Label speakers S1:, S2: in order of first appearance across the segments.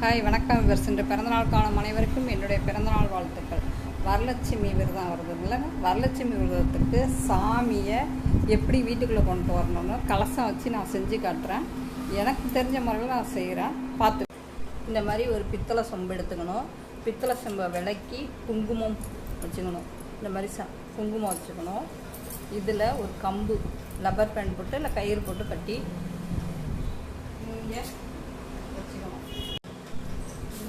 S1: Hi வணக்கம் viewers. இன்று பிறந்தநாள் காணும் அனைவருக்கும் என்னுடைய பிறந்தநாள் வாழ்த்துக்கள். வரலட்சுமி விரதம் வருதுங்கள, வரலட்சுமி விரதத்துக்கு சாமியை எப்படி வீட்டுக்குள்ளே கொண்டு வரணும்னு கலசம் வச்சு நான் செஞ்சு காட்டுறேன். எனக்கு தெரிஞ்ச முறையில் நான் செய்கிறேன், பார்த்து. இந்த மாதிரி ஒரு பித்தளை சொம்பு எடுத்துக்கணும். பித்தளை சொம்பை விளக்கி குங்குமம் வச்சுக்கணும். இந்த மாதிரி குங்குமம் வச்சுக்கணும். இதில் ஒரு கம்பு லப்பர் பேண்ட் போட்டு இல்லை கயிறு போட்டு கட்டி இங்கே வச்சுக்கணும்.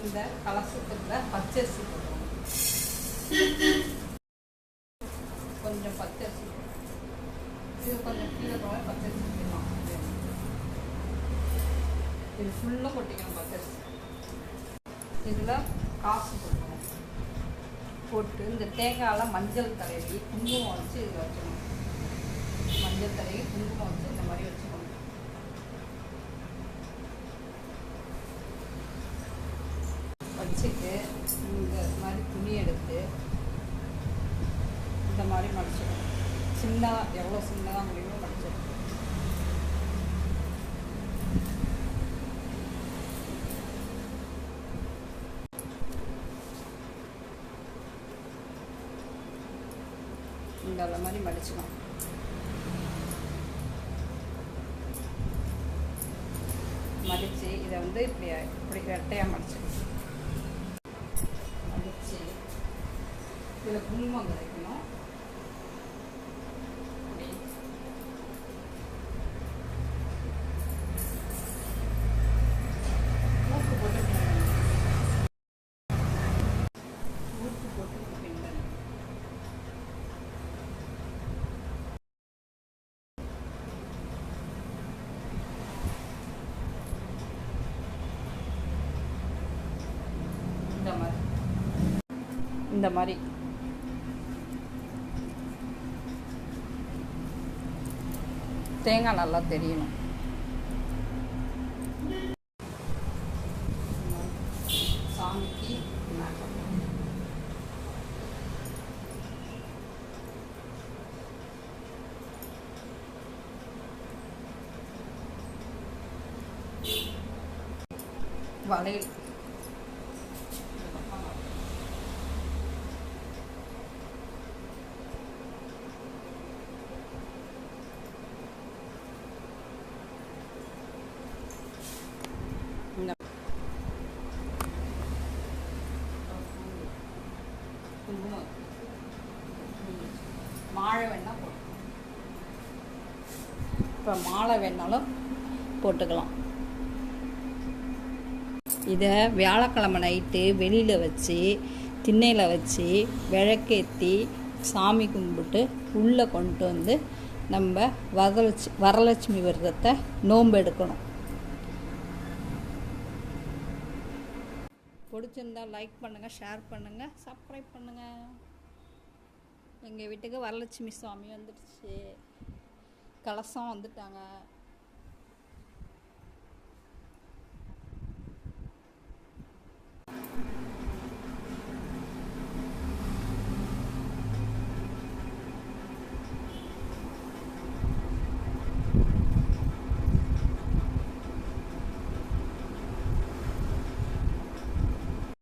S1: இந்த கலசத்துக்குள்ள பச்சரிசி போடணும். கொஞ்சம் பச்சரிசி, இது கொஞ்சம் கீழே போக பச்சரிசி போடணும். இது ஃபுல்லாக கொட்டிக்கணும் பச்சரிசி. இதில் காசு போடணும். போட்டு இந்த தேங்காயில் மஞ்சள் தடவி குங்குமம் வச்சு இதில் வச்சுக்கணும். மஞ்சள் தடவி குங்குமம் வச்சு இந்த மாதிரி வச்சுக்கணும். வச்சுட்டு இந்த மாதிரி துணி எடுத்து இந்த மாதிரி மடிச்சிடணும். சின்னதாக எவ்வளோ சின்னதாக முடியுமோ மடிச்சிடணும். இந்த மாதிரி மடிச்சுக்கணும். மடித்து இதை வந்து இப்படி ரெட்டையாக மடிச்சுக்கணும். மடித்து இதில் குங்குமம் கிடைக்கணும். ஊக்கு போட்டு பின்னணும். இந்த மாதிரி தேங்காய் நல்லா தெரியணும். சாமிக்கு வளையல் குங்குமம் மாலை வேணா போட்டு, இப்போ மாலை வேணாலும் போட்டுக்கலாம். இதை வியாழக்கிழமை நைட்டு வெளியில் வச்சு திண்ணையில் வச்சு விளக்கேற்றி சாமி கும்பிட்டு உள்ளே கொண்டு வந்து நம்ம வரலட்சுமி விரதத்தை நோன்பு எடுக்கணும். பிடிச்சிருந்தால் லைக் பண்ணுங்கள், ஷேர் பண்ணுங்கள், சப்ஸ்கிரைப் பண்ணுங்கள். எங்கள் வீட்டுக்கு வரலட்சுமி சுவாமி வந்துடுச்சு, கலசம் வந்துட்டாங்க.